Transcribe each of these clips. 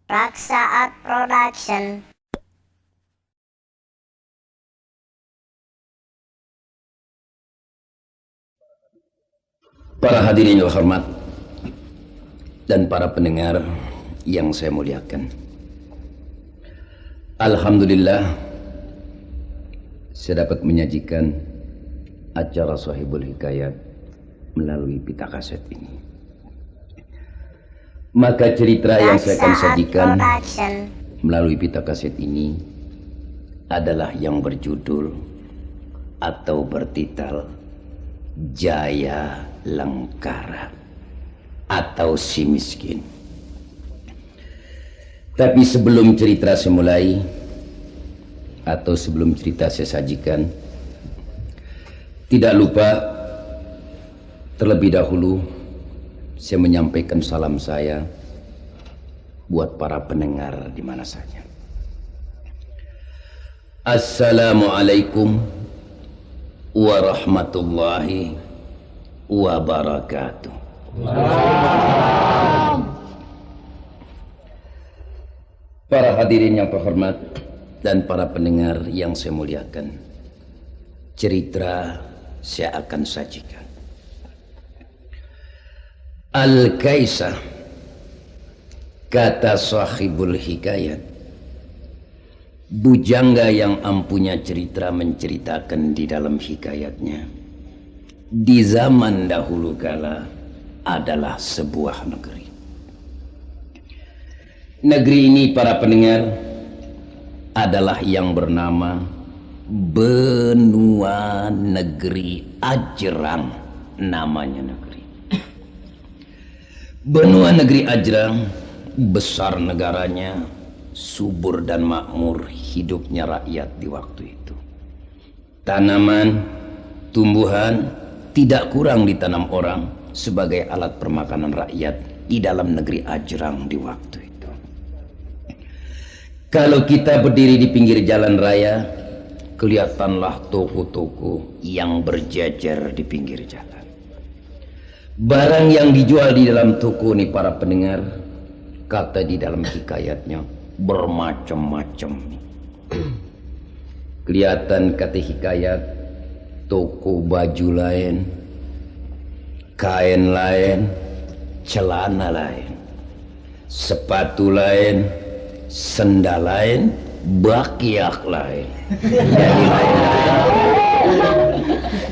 Raksa Art Production. Para hadirin yang hormat dan para pendengar yang saya muliakan, alhamdulillah saya dapat menyajikan acara Shahibul Hikayat melalui pita kaset ini. Maka cerita yang saya akan sajikan melalui pita kaset ini adalah yang berjudul atau bertitel Jaya Lengkara atau Si Miskin. Tapi sebelum cerita saya mulai atau sebelum cerita saya sajikan, tidak lupa terlebih dahulu saya menyampaikan salam saya buat para pendengar di mana saja. Assalamualaikum warahmatullahi wabarakatuh. Para hadirin yang terhormat dan para pendengar yang saya muliakan, cerita saya akan sajikan. Al-Kaisah, kata Shahibul Hikayat, bujangga yang ampunya cerita menceritakan di dalam hikayatnya, di zaman dahulu kala adalah sebuah negeri. Negeri ini, para pendengar, adalah yang bernama Benua Negeri Ajrang, namanya negeri. Benua Negeri Ajrang besar negaranya, subur dan makmur hidupnya rakyat di waktu itu. Tanaman, tumbuhan tidak kurang ditanam orang sebagai alat permakanan rakyat di dalam negeri Ajrang di waktu itu. Kalau kita berdiri di pinggir jalan raya, kelihatanlah toko-toko yang berjejer di pinggir jalan. Barang yang dijual di dalam toko ini, para pendengar, kata di dalam hikayatnya, bermacam-macam. Kelihatan, kata hikayat, toko baju lain, kain lain, celana lain, sepatu lain, sendal lain, bakiak lain, jadi lain-lain.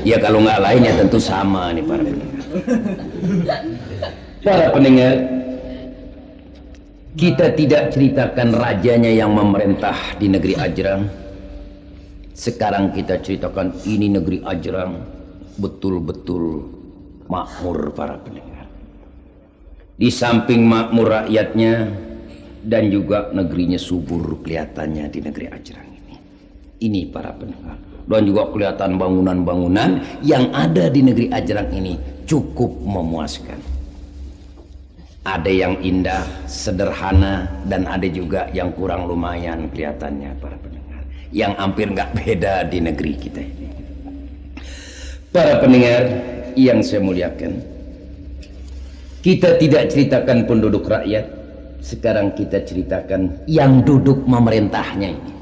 Ya kalau nggak lain ya tentu sama nih para pendengar. Para pendengar, kita tidak ceritakan rajanya yang memerintah di negeri Ajrang. Sekarang kita ceritakan ini negeri Ajrang betul-betul makmur, para pendengar. Di samping makmur rakyatnya dan juga negerinya subur kelihatannya di negeri Ajrang ini. Ini para pendengar. Dan juga kelihatan bangunan-bangunan yang ada di negeri Ajrang ini cukup memuaskan. Ada yang indah, sederhana, dan ada juga yang kurang lumayan kelihatannya, para pendengar, yang hampir nggak beda di negeri kita ini. Para pendengar yang saya muliakan, kita tidak ceritakan penduduk rakyat, sekarang kita ceritakan yang duduk memerintahnya ini,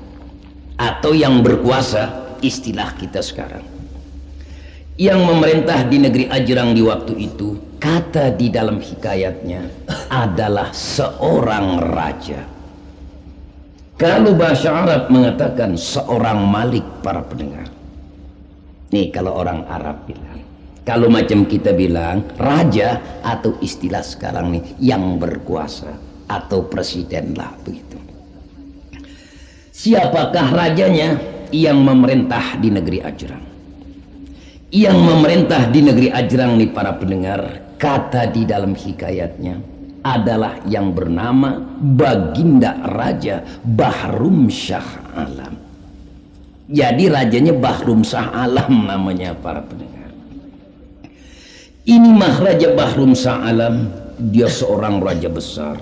atau yang berkuasa, istilah kita sekarang. Yang memerintah di negeri Ajrang di waktu itu, kata di dalam hikayatnya, adalah seorang raja. Kalau bahasa Arab mengatakan seorang malik, para pendengar. Nih kalau orang Arab bilang. Kalau macam kita bilang raja, atau istilah sekarang nih yang berkuasa atau presiden lah begitu. Siapakah rajanya yang memerintah di negeri Ajrang? Yang memerintah di negeri Ajrang nih, para pendengar, kata di dalam hikayatnya, adalah yang bernama Baginda Raja Bahrum Shah Alam. Jadi rajanya Bahrum Shah Alam namanya, para pendengar. Ini Maharaja Bahrum Shah Alam, dia seorang raja besar.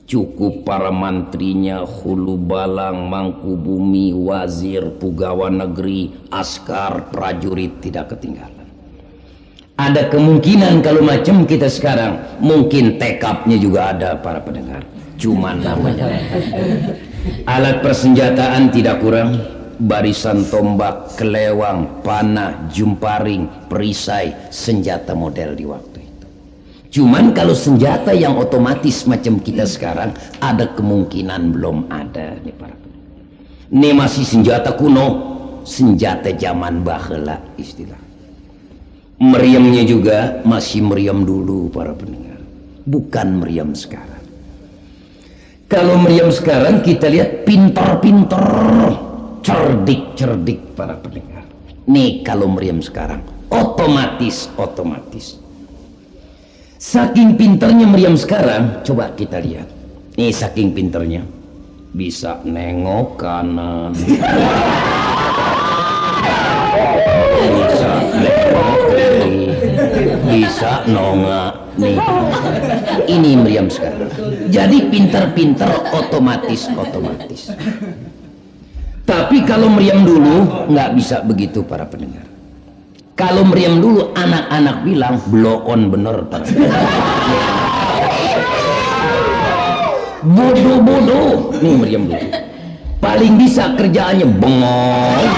Cukup para mantrinya, hulu balang, mangku bumi, wazir, pegawai negeri, askar, prajurit tidak ketinggalan. Ada kemungkinan kalau macam kita sekarang, mungkin tekapnya juga ada, para pendengar. cuman namanya. Alat persenjataan tidak kurang, barisan tombak, kelewang, panah, jumparing, perisai, senjata model di waktu itu. Cuman kalau senjata yang otomatis macam kita sekarang, ada kemungkinan belum ada nih para pendengar. Ini masih senjata kuno, senjata zaman baheula istilah. Meriamnya juga masih meriam dulu para pendengar, bukan meriam sekarang. Kalau meriam sekarang kita lihat pintar-pintar, cerdik-cerdik para pendengar. Nih kalau meriam sekarang otomatis. Saking pintarnya meriam sekarang, coba kita lihat. Nih saking pintarnya, bisa nengok kanan, bisa nengok kiri, bisa nongak. Nih, ini meriam sekarang. Jadi pintar-pintar otomatis. Tapi kalau meriam dulu nggak bisa begitu para pendengar. Kalau meriam dulu anak-anak bilang blow on bener para pendengar. Bodoh. Nih meriam dulu. Paling bisa kerjaannya bengong.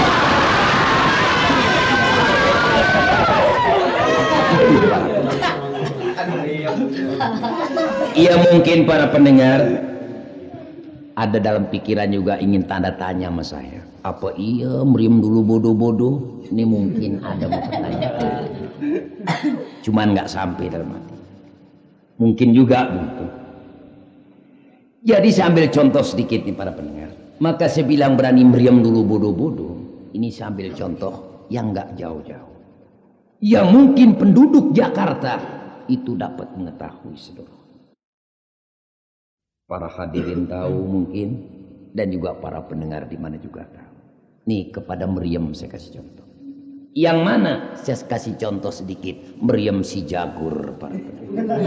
Iya mungkin para pendengar ada dalam pikiran juga ingin tanda tanya sama saya. Apa iya meriam dulu bodoh? Ini mungkin ada mau pertanyaan. Cuman nggak sampai dalam hati. Mungkin juga begitu. Jadi saya ambil contoh sedikit nih para pendengar. Maka saya bilang berani meriam dulu bodoh. Ini saya ambil contoh yang nggak jauh-jauh. Yang mungkin penduduk Jakarta itu dapat mengetahui seluruh. Para hadirin tahu mungkin, dan juga para pendengar di mana juga tahu. Nih kepada meriam saya kasih contoh. Yang mana saya kasih contoh sedikit, meriam si Jagur para pendengar.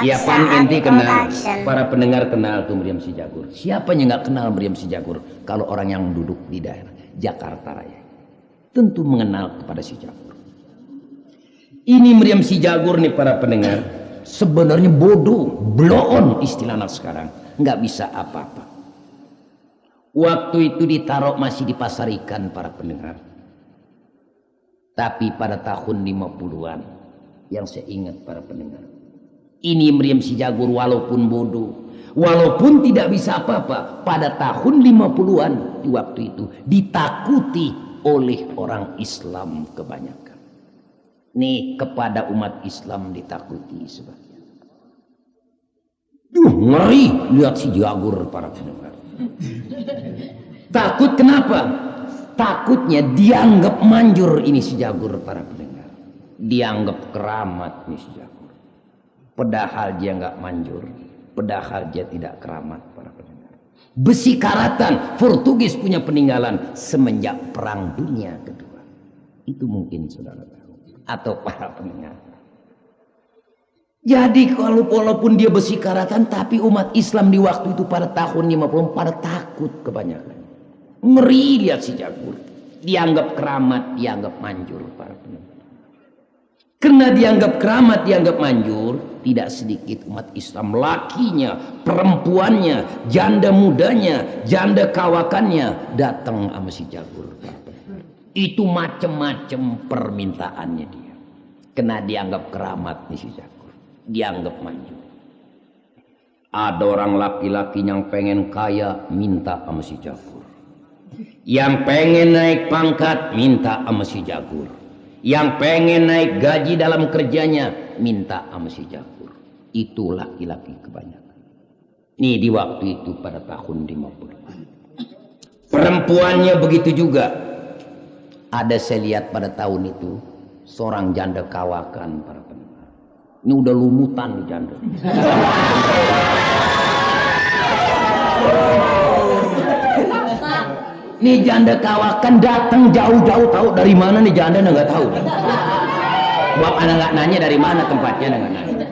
Ya pan enti kenal, para pendengar kenal tuh meriam si Jagur. Siapa yang nggak kenal meriam si Jagur? Kalau orang yang duduk di daerah Jakarta Raya, tentu mengenal kepada si Jagur. Ini meriam si Jagur nih para pendengar. Sebenarnya bodoh, blow on istilah anak sekarang, nggak bisa apa-apa. Waktu itu ditaruh masih di pasar ikan para pendengar. Tapi pada tahun 50-an yang saya ingat para pendengar, ini meriam si Jagur walaupun bodoh, walaupun tidak bisa apa-apa, pada tahun 50-an di waktu itu ditakuti oleh orang Islam kebanyakan. Nih kepada umat Islam ditakuti sebagian. Ngeri lihat si Jagur para pendengar. Takut kenapa? Takutnya dianggap manjur ini si Jagur para pendengar. Dianggap keramat nih si Jagur. Padahal dia nggak manjur. Padahal dia tidak keramat para pendengar. Besi karatan Portugis punya peninggalan semenjak Perang Dunia Kedua. Itu mungkin saudara tahu. Atau para pendengar. Jadi walaupun dia besi karatan, tapi umat Islam di waktu itu pada tahun 50 pada takut kebanyakan. Ngeri lihat si Jagur. Dianggap keramat, dianggap manjur para pendengar. Karena dianggap keramat, dianggap manjur, tidak sedikit umat Islam lakinya, perempuannya, janda mudanya, janda kawakannya datang sama si Jagur. Itu macam-macam permintaannya dia. Kena dianggap keramat nih si Jagur. Dianggap manjur. Ada orang laki-laki yang pengen kaya minta sama si Jagur. Yang pengen naik pangkat minta sama si Jagur. Yang pengen naik gaji dalam kerjanya minta sama si Jagur. Itu laki-laki kebanyakan. Nih di waktu itu pada tahun 50. Perempuannya begitu juga. Ada saya lihat pada tahun itu seorang janda kawakan para pendengar. Ini udah lumutan nih janda. Nih janda kawakan datang jauh-jauh, tahu dari mana nih janda nggak tahu. Buat anak nggak nanya dari mana tempatnya nggak nanya.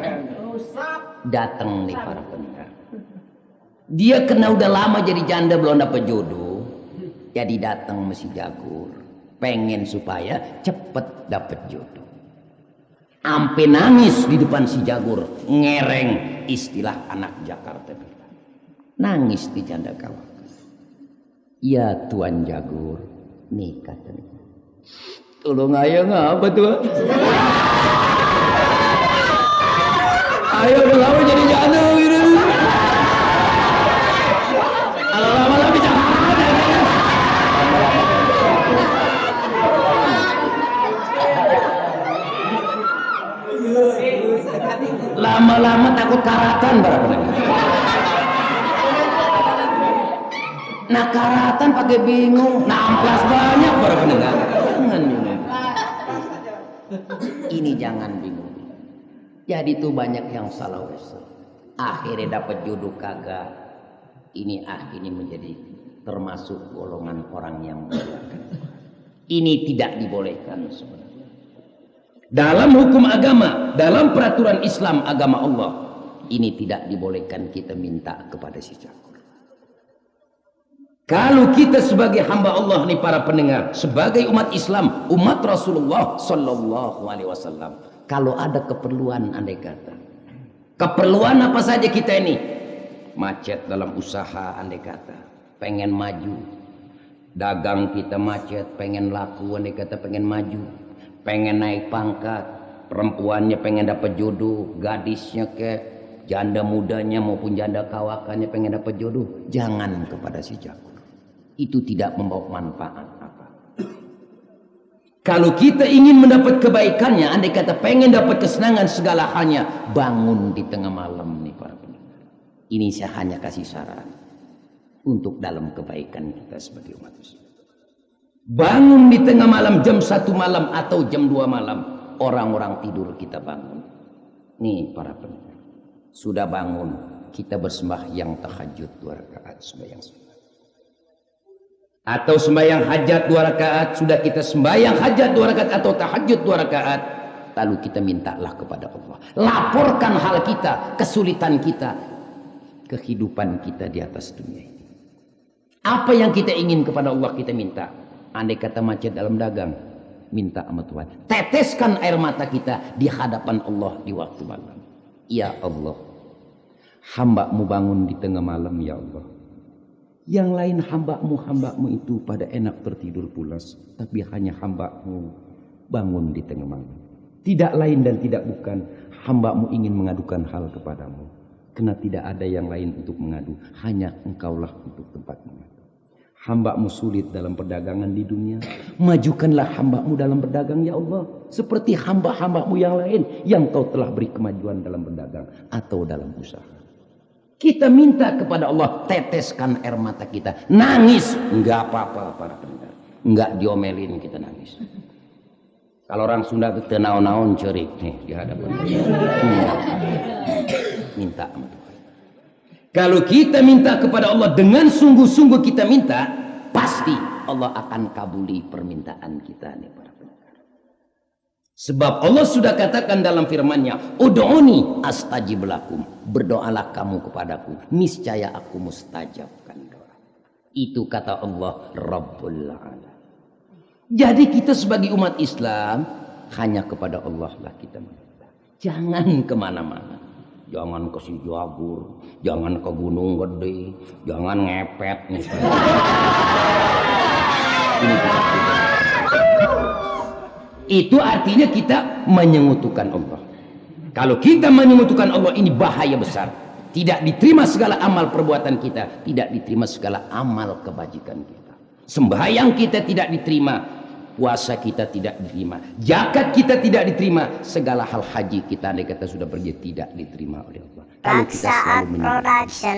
Datang nih para pendengar. Dia kena udah lama jadi janda belum dapat jodoh, jadi datang masih Jagur. Pengen supaya cepet dapet jodoh. Ampe nangis di depan si Jagur, ngereng, istilah anak Jakarta bilang. Nangis di janda kawakan. Ya Tuan Jagur, nih katanya. Tolong ayo ngapa Tuan? Ayo udah lama jadi janda gitu. Kalau lama-lama bicara. Lama-lama takut karatan para pendengar. Nah karatan pakai bingung, nah amplas banyak para pendengar. Jangan bingung. Ini jangan bingung. Jadi tuh banyak yang salah usul. Akhirnya dapat jodoh kagak. Ini akhirnya menjadi termasuk golongan orang yang membolehkan. Ini tidak dibolehkan sebenarnya. Dalam hukum agama, dalam peraturan Islam agama Allah, ini tidak dibolehkan kita minta kepada si Jagur. Kalau kita sebagai hamba Allah nih para pendengar, sebagai umat Islam, umat Rasulullah Sallallahu Alaihi Wasallam, kalau ada keperluan andai kata, keperluan apa saja kita ini, macet dalam usaha andai kata, pengen maju, dagang kita macet, pengen laku andai kata, pengen maju, pengen naik pangkat, perempuannya pengen dapat jodoh, gadisnya ke janda mudanya maupun janda kawakannya pengen dapat jodoh, jangan kepada si Jagur. Itu tidak membawa manfaat apa. Kalau kita ingin mendapat kebaikannya, andai kata pengen dapat kesenangan segala halnya, bangun di tengah malam nih para pendengar. Ini saya hanya kasih saran untuk dalam kebaikan kita sebagai umat Islam. Bangun di tengah malam jam 1 malam atau jam 2 malam, orang-orang tidur kita bangun. Nih para pendengar, sudah bangun kita bersembahyang tahajud 2 rakaat sembahyang sunnah. Atau sembahyang hajat 2 rakaat, sudah kita sembahyang hajat 2 rakaat atau tahajud 2 rakaat, lalu kita mintalah kepada Allah. Laporkan hal kita, kesulitan kita, kehidupan kita di atas dunia ini. Apa yang kita ingin kepada Allah kita minta. Andai kata macet dalam dagang, minta sama Tuhan. Teteskan air mata kita di hadapan Allah di waktu malam. Ya Allah, hamba-Mu bangun di tengah malam ya Allah. Yang lain hamba-Mu itu pada enak tertidur pulas, tapi hanya hamba-Mu bangun di tengah malam. Tidak lain dan tidak bukan, hamba-Mu ingin mengadukan hal kepadamu. Karena tidak ada yang lain untuk mengadu, hanya Engkaulah untuk tempat mengadu. Hamba-Mu sulit dalam perdagangan di dunia, majukanlah hamba-Mu dalam berdagang ya Allah. Seperti hamba-hamba-Mu yang lain yang Kau telah beri kemajuan dalam berdagang atau dalam usaha. Kita minta kepada Allah, teteskan air mata kita. Nangis, enggak apa-apa para pendengar. Enggak diomelin kita nangis. Kalau orang Sunda itu tenaun-naun cerik nih di hadapan minta sama Tuhan. Kalau kita minta kepada Allah dengan sungguh-sungguh kita minta, pasti Allah akan kabuli permintaan kita nih para pendengar. Sebab Allah sudah katakan dalam firman-Nya, "Ud'uni astajib lakum." Berdoalah kamu kepadaku, niscaya aku mustajabkan doa. Itu kata Allah Rabbul Alamin. Jadi kita sebagai umat Islam hanya kepada Allah lah kita minta. Jangan kemana-mana. Jangan ke si Jagur, jangan ke Gunung Gede, jangan ngepet nih. Ini kita. Itu artinya kita menyekutukan Allah. Kalau kita menyekutukan Allah, ini bahaya besar. Tidak diterima segala amal perbuatan kita, tidak diterima segala amal kebajikan kita. Sembahyang kita tidak diterima, puasa kita tidak diterima, zakat kita tidak diterima, segala hal haji kita andai kata sudah pergi tidak diterima oleh Allah. Kalau kita selalu Production.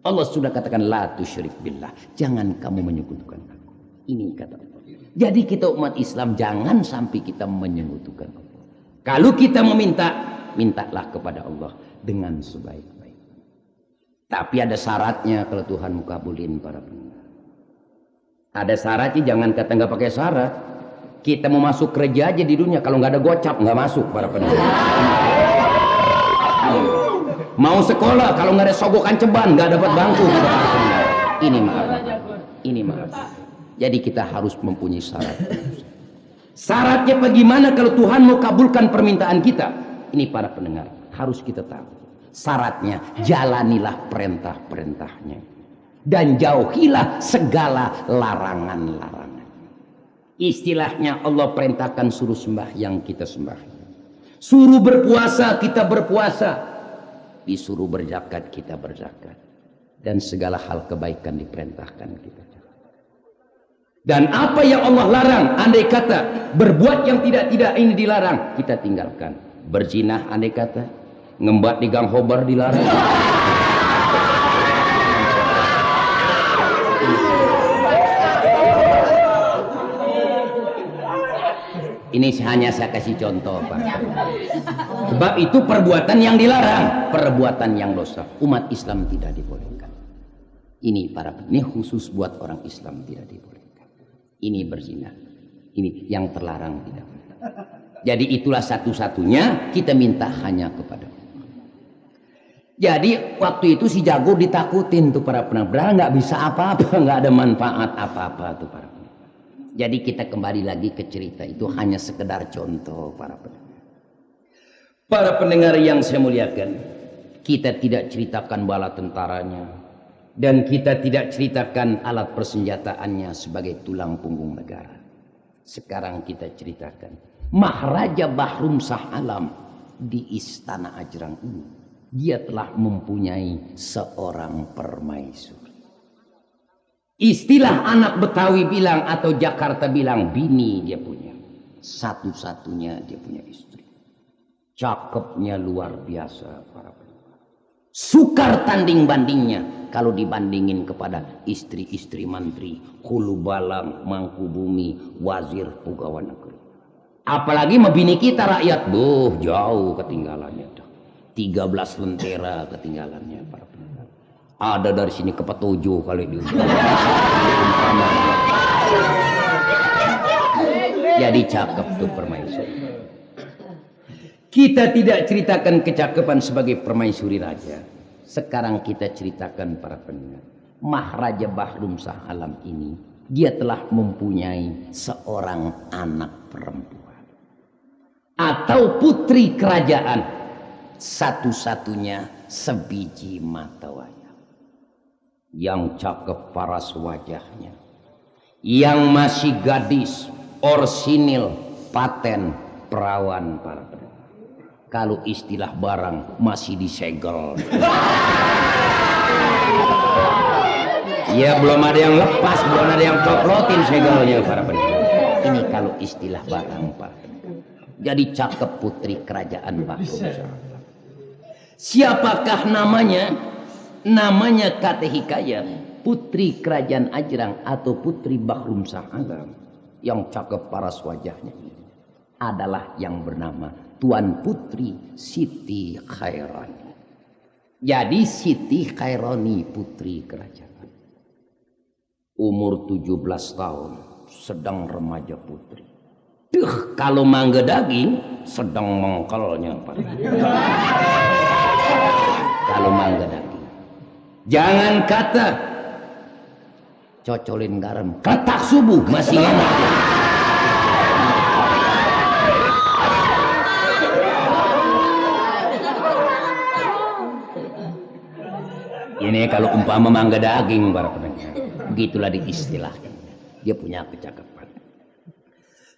Allah sudah katakan la tusyrik billah, jangan kamu menyekutukan aku. Ini kata Allah. Jadi kita umat Islam jangan sampai kita menyekutukan Allah. Kalau kita meminta, mintalah kepada Allah dengan sebaik-baik. Tapi ada syaratnya kalau Tuhan mau kabulin para pendengar. Ada syaratnya, jangan kata nggak pakai syarat. Kita mau masuk kerja aja di dunia, kalau nggak ada gocap nggak masuk para pendengar. Mau sekolah, kalau nggak ada sogokan ceban nggak dapat bangku. Ini maaf. Ini maaf. Jadi kita harus mempunyai syarat. Syaratnya bagaimana kalau Tuhan mau kabulkan permintaan kita? Ini para pendengar harus kita tahu. Syaratnya jalanilah perintah-perintahnya dan jauhilah segala larangan-larangan. Istilahnya Allah perintahkan suruh sembahyang, kita sembahyang. Suruh berpuasa, kita berpuasa. Disuruh berzakat, kita berzakat. Dan segala hal kebaikan diperintahkan kita. Dan apa yang Allah larang, andai kata berbuat yang tidak ini dilarang, kita tinggalkan. Berzinah andai kata, ngembat di gang hobar dilarang. Ini hanya saya kasih contoh, Pak. Sebab itu perbuatan yang dilarang, perbuatan yang dosa. Umat Islam tidak dibolehkan. Ini khusus buat orang Islam tidak dibolehkan. Ini berzina. Ini yang terlarang tidak. Jadi itulah satu-satunya kita minta hanya kepada Allah. Jadi waktu itu si Jagur ditakutin tuh para penabrak, nggak bisa apa-apa, nggak ada manfaat apa-apa tuh para. Jadi kita kembali lagi ke cerita itu hanya sekedar contoh para pendengar. Para pendengar yang saya muliakan, kita tidak ceritakan bala tentaranya dan kita tidak ceritakan alat persenjataannya sebagai tulang punggung negara. Sekarang kita ceritakan Maharaja Bahrum Shah Alam di Istana Ajrang ini. Dia telah mempunyai seorang permaisuri. Istilah anak Betawi bilang atau Jakarta bilang bini dia punya. Satu-satunya dia punya istri. Cakepnya luar biasa para pendengar. Sukar tanding bandingnya kalau dibandingin kepada istri-istri menteri, hulu balang, mangku bumi, wazir, pegawai negeri. Apalagi bini kita rakyat, jauh ketinggalannya. 13 lentera ketinggalannya para pendengar. Ada dari sini ke Petojo kali di jadi cakep tuh permaisuri. Kita tidak ceritakan kecakapan sebagai permaisuri raja. Sekarang kita ceritakan para pendengar. Maharaja Bahrum Shah Alam ini dia telah mempunyai seorang anak perempuan atau putri kerajaan, satu-satunya sebiji mata wayang. Yang cakep paras wajahnya, yang masih gadis, orsinil, paten, perawan para pendengar. Kalau istilah barang masih disegel. Ya belum ada yang lepas, belum ada yang coplotin segelnya para pendengar. Ini kalau istilah barang para pendengar. Jadi cakep putri kerajaan Bahrum Shah. Siapakah namanya? Namanya Kate Hikayat, putri kerajaan Ajrang atau putri Bahrum Shah Alam. Yang cakep paras wajahnya ini adalah yang bernama Tuan Putri Siti Khairani. Jadi Siti Khairani putri kerajaan. Umur 17 tahun, sedang remaja putri. Kalau mangga daging sedang mengkelnya Pak. Kalau mangga daging. Jangan kata cocolin garam, ketak subuh masih enak. Ini kalau umpama mangga daging para pendengar, begitulah diistilahkan. Dia punya kecakapan.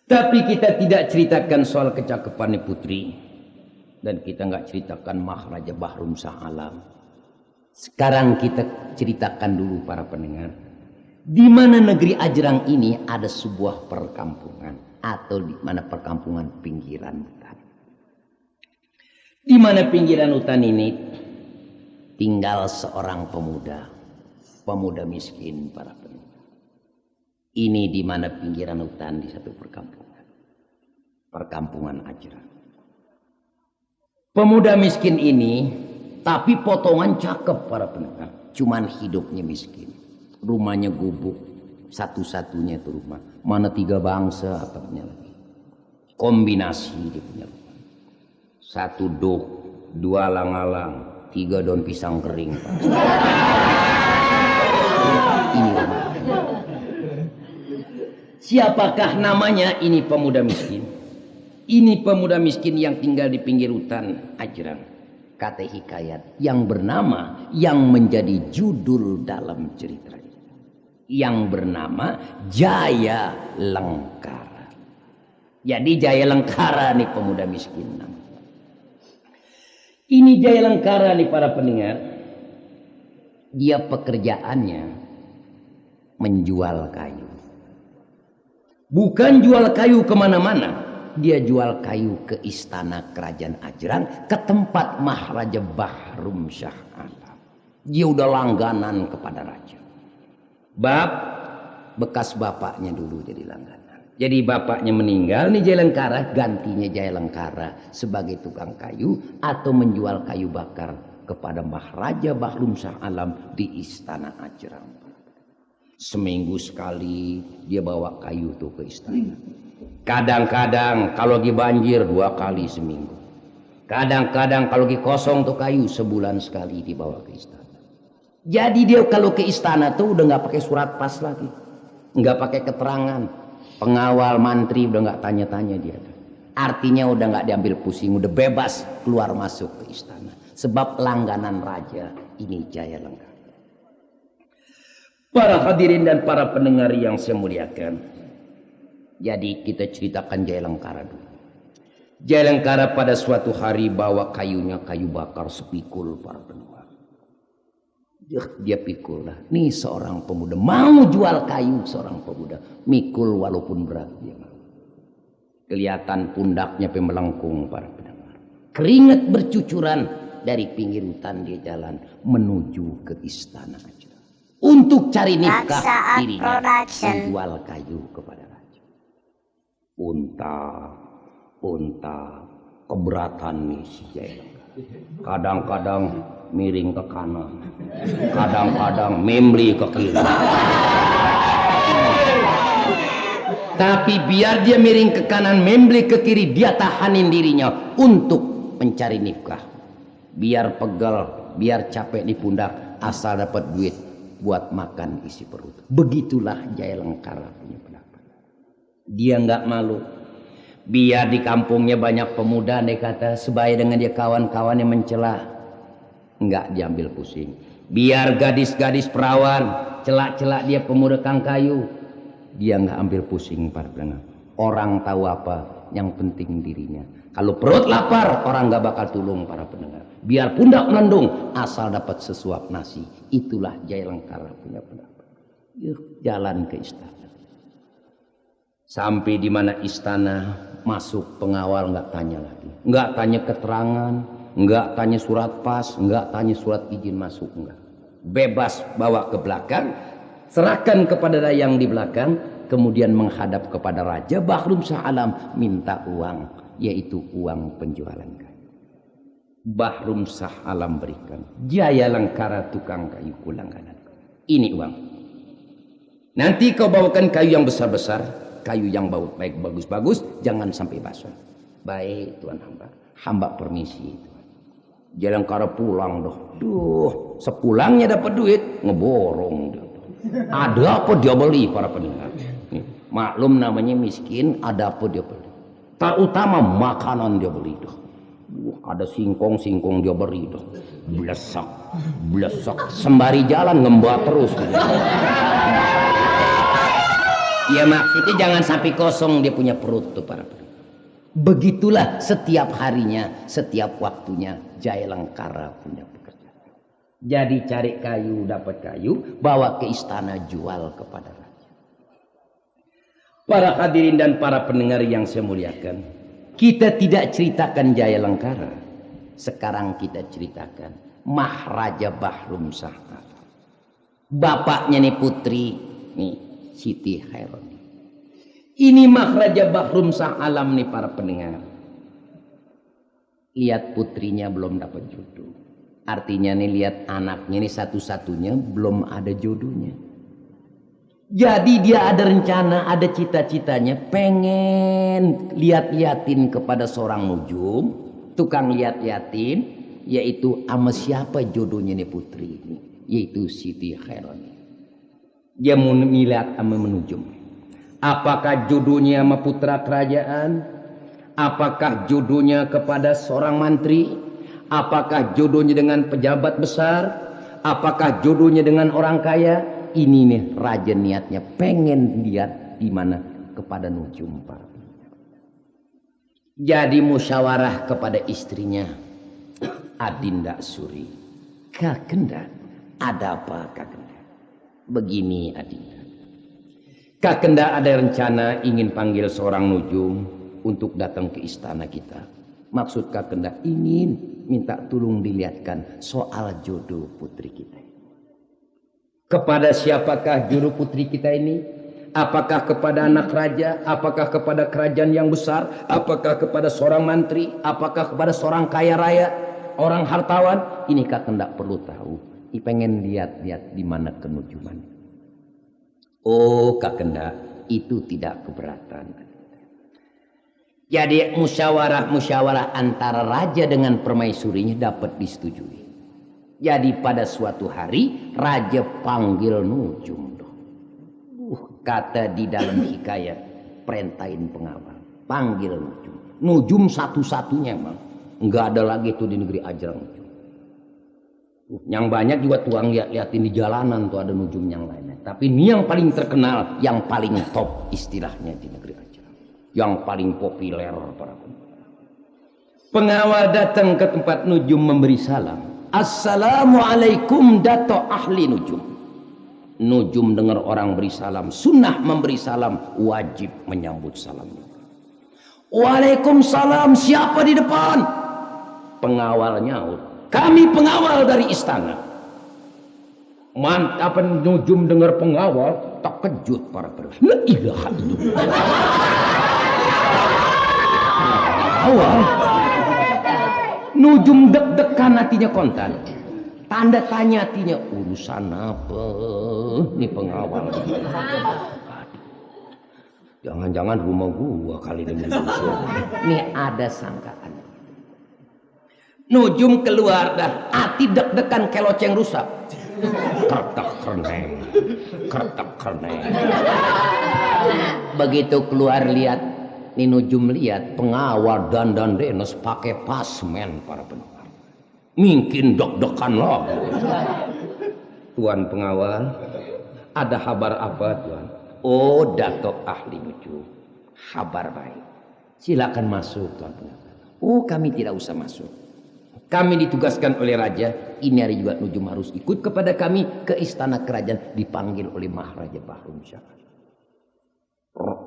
Tapi kita tidak ceritakan soal kecakapan putri dan kita nggak ceritakan Maharaja Bahrum Shah Alam. Sekarang kita ceritakan dulu para pendengar, di mana negeri Ajrang ini ada sebuah perkampungan atau di mana perkampungan pinggiran hutan. Di mana pinggiran hutan ini tinggal seorang pemuda miskin para pendengar. Ini di mana pinggiran hutan di satu perkampungan Ajrang. Pemuda miskin ini tapi potongan cakep para pendengar. Cuman hidupnya miskin. Rumahnya gubuk. Satu-satunya itu rumah. Mana 3 bangsa katanya lagi. Kombinasi dia punya rumah. 1 dok, 2 alang-alang, 3 daun pisang kering. Pak. Ini rumah. Siapakah namanya? Ini pemuda miskin. Ini pemuda miskin yang tinggal di pinggir hutan Ajrang. kata hikayat yang bernama yang menjadi judul dalam cerita yang bernama Jaya Lengkara. Jadi Jaya Lengkara nih pemuda miskin. Ini Jaya Lengkara nih para pendengar. Dia pekerjaannya menjual kayu. Bukan jual kayu kemana-mana. Dia jual kayu ke istana kerajaan Ajran, ke tempat Maharaja Bahrum Shah Alam. Dia udah langganan kepada raja. Bekas bapaknya dulu jadi langganan. Jadi bapaknya meninggal nih Jaya Lengkara, gantinya Jaya Lengkara sebagai tukang kayu atau menjual kayu bakar kepada Maharaja Bahrum Shah Alam di istana Ajran. Seminggu sekali dia bawa kayu tuh ke istana. Kadang-kadang kalau lagi banjir 2 kali seminggu. Kadang-kadang kalau lagi kosong tuh kayu sebulan sekali dibawa ke istana. Jadi dia kalau ke istana tuh udah nggak pakai surat pas lagi, nggak pakai keterangan. Pengawal mantri udah nggak tanya-tanya dia. Artinya udah nggak diambil pusing, udah bebas keluar masuk ke istana. Sebab langganan raja ini Jaya Lengkara. Para hadirin dan para pendengar yang saya muliakan. Jadi kita ceritakan Jaya Lengkara dulu. Jaya Lengkara pada suatu hari bawa kayunya, kayu bakar sepikul para pendengar. Dia pikul lah. Nih seorang pemuda mau jual kayu, seorang pemuda mikul walaupun berat dia mau. Kelihatan pundaknya melengkung para pendengar. Keringat bercucuran dari pinggir hutan dia jalan menuju ke istana Ajran. Untuk cari nafkah dirinya menjual kayu kepada raja. Unta keberatan nih si Jaya Lengkara. Kadang-kadang miring ke kanan, kadang-kadang membeli ke kiri. Tapi biar dia miring ke kanan, membeli ke kiri, dia tahanin dirinya untuk mencari nafkah. Biar pegal, biar capek di pundak, asal dapat duit buat makan isi perut. Begitulah Jaya Lengkara punya pendapat. Dia nggak malu. Biar di kampungnya banyak pemuda, dia kata sebaya dengan dia kawan-kawan yang mencela, nggak diambil pusing. Biar gadis-gadis perawan celak-celak dia pemuda kang kayu, dia nggak ambil pusing para pendengar. Orang tahu apa, yang penting dirinya. Kalau perut lapar, orang nggak bakal tulung para pendengar. Biar pundak melendung, asal dapat sesuap nasi. Itulah Jaya Lengkara punya pendapat. Yuk jalan ke istana. Sampai di mana istana, masuk pengawal nggak tanya lagi, nggak tanya keterangan, nggak tanya surat pas, nggak tanya surat izin masuk, nggak. Bebas bawa ke belakang, serahkan kepada yang di belakang, kemudian menghadap kepada Raja Bahrum Shah Alam minta uang, yaitu uang penjualan kayu. Bahrum Shah Alam berikan. Jaya Lengkara tukang kayu langganan. Ini uang. Nanti kau bawakan kayu yang besar-besar. Kayu yang baik bagus-bagus, jangan sampai basah. Baik tuan hamba, hamba permisi. Jaya Lengkara pulang doh. Duh, sepulangnya dapat duit, ngeborong. Ada apa dia beli para pendengar. Maklum namanya miskin, ada apa dia beli. Terutama makanan dia beli doh. Ada singkong dia beli doh. Blesak, sembari jalan ngembak terus. Ya maksudnya jangan sampai kosong dia punya perut tuh para pendengar. Begitulah setiap harinya, setiap waktunya Jaya Lengkara punya pekerjaan. Jadi cari kayu, dapat kayu, bawa ke istana, jual kepada raja. Para hadirin dan para pendengar yang saya muliakan, kita tidak ceritakan Jaya Lengkara. Sekarang kita ceritakan Maharaja Bahrum Shah Alam. Bapaknya nih putri, nih Siti Hairani. Ini Maharaja Bahrum Shah Alam nih para pendengar. Lihat putrinya belum dapat jodoh. Artinya nih lihat anaknya nih satu-satunya belum ada jodohnya. Jadi dia ada rencana, ada cita-citanya pengen lihat-liatin kepada seorang nujum, tukang lihat-liatin, yaitu sama siapa jodohnya nih putri ini, yaitu Siti Hairani. Dia mau melihat sama menujum. Apakah jodohnya sama putra kerajaan? Apakah jodohnya kepada seorang mantri? Apakah jodohnya dengan pejabat besar? Apakah jodohnya dengan orang kaya? Ini nih raja niatnya pengen lihat di mana kepada nujum para. Jadi musyawarah kepada istrinya, Adinda Suri, Kakenda, ada apa Kakenda? Begini Adinda, Kakenda ada rencana ingin panggil seorang nujum untuk datang ke istana kita. Maksud Kakenda ingin minta tolong dilihatkan soal jodoh putri kita. Kepada siapakah jodoh putri kita ini? Apakah kepada anak raja? Apakah kepada kerajaan yang besar? Apakah kepada seorang mantri? Apakah kepada seorang kaya raya? Orang hartawan? Ini Kakenda perlu tahu. I pengen lihat-lihat di mana kenujuman. Oh Kakenda, itu tidak keberatan. Jadi musyawarah antara raja dengan permaisurinya dapat disetujui. Jadi pada suatu hari raja panggil nujum. Kata di dalam hikayat, perintahin pengawal, panggil nujum. Nujum satu-satunya emang, nggak ada lagi tuh di negeri Ajrang. Yang banyak juga tuang liatin di jalanan tuh ada nujum yang lainnya. Tapi ini yang paling terkenal, yang paling top istilahnya di negeri Ajrang, yang paling populer para pengawal datang ke tempat nujum memberi salam. Assalamualaikum dato ahli nujum. Nujum dengar orang beri salam, sunnah memberi salam, wajib menyambut salamnya. Waalaikumsalam, siapa di depan? Pengawal nyaut, kami pengawal dari istana. Mantap, nujum dengar pengawal, tak kejut para penduduk. La ilaha illallah. Pengawal. Nujum deg-degan hatinya kontan. Tanda tanya hatinya, urusan apa nih pengawal? Jangan-jangan rumah gua kali ini. Nih ada sangkaan. Nujum keluar dah, hati deg-degan keloceng rusak. Kertak kerneng. Begitu keluar lihat, nih nujum lihat pengawal dandan denos pakai pasmen para penduduk. Mungkin deg-degan lagi. Tuan pengawal, ada kabar apa tuan? Oh dato ahli nujum, kabar baik. Silakan masuk tuan pengawal. Oh kami tidak usah masuk. Kami ditugaskan oleh raja. Ini hari juga nujum harus ikut kepada kami ke istana kerajaan, dipanggil oleh Maharaja Bahrum Syah.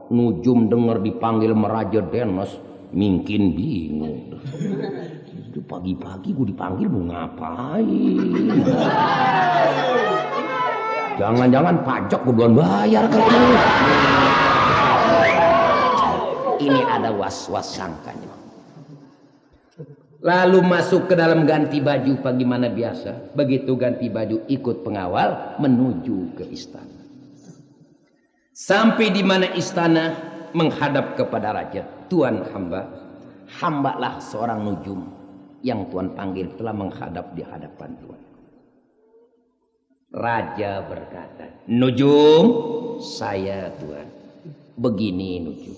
Nujum dengar dipanggil Maharaja Denos, mungkin bingung. Pagi-pagi gue dipanggil mau ngapain? Jangan-jangan pajak gue belum bayar kali ini. Ini ada was-was sangkanya. Lalu masuk ke dalam ganti baju bagaimana biasa. Begitu ganti baju ikut pengawal menuju ke istana. Sampai di mana istana menghadap kepada raja. Tuan hambalah seorang nujum yang Tuan panggil telah menghadap di hadapan Tuan. Raja berkata, nujum, saya Tuan. Begini nujum.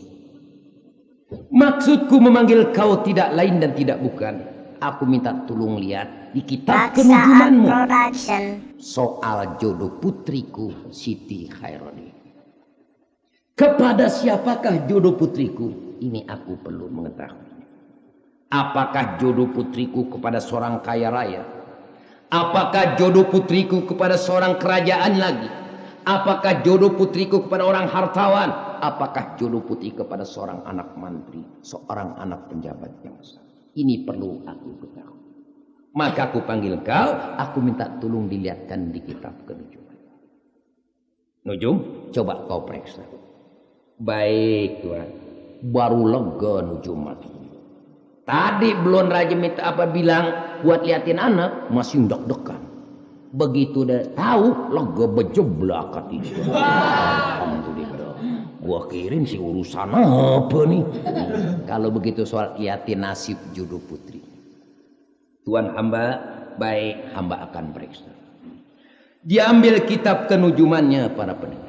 Maksudku memanggil kau tidak lain dan tidak bukan. Aku minta tolong lihat di kitab kenujumanmu soal jodoh putriku Siti Khairodi. Kepada siapakah jodoh putriku? Ini aku perlu mengetahui. Apakah jodoh putriku kepada seorang kaya raya? Apakah jodoh putriku kepada seorang kerajaan lagi? Apakah jodoh putriku kepada orang hartawan? Apakah jodoh putri kepada seorang anak mantri, seorang anak penjabat yang besar? Ini perlu aku ketahui. Maka aku panggil kau, aku minta tolong dilihatkan di kitab kenujuman. Nujum, coba kau periksa. Baik Tuan, baru lega nujum mati. Tadi belum raja minta apa bilang buat liatin anak, masih deg-degan. Begitu udah tahu, lega bejeblak hati. Alhamdulillah. Gua kirim si urusan apa nih? Kalau begitu soal liatin nasib jodoh putri. Tuan hamba, baik hamba akan periksa. Diambil kitab kenujumannya para pendengar.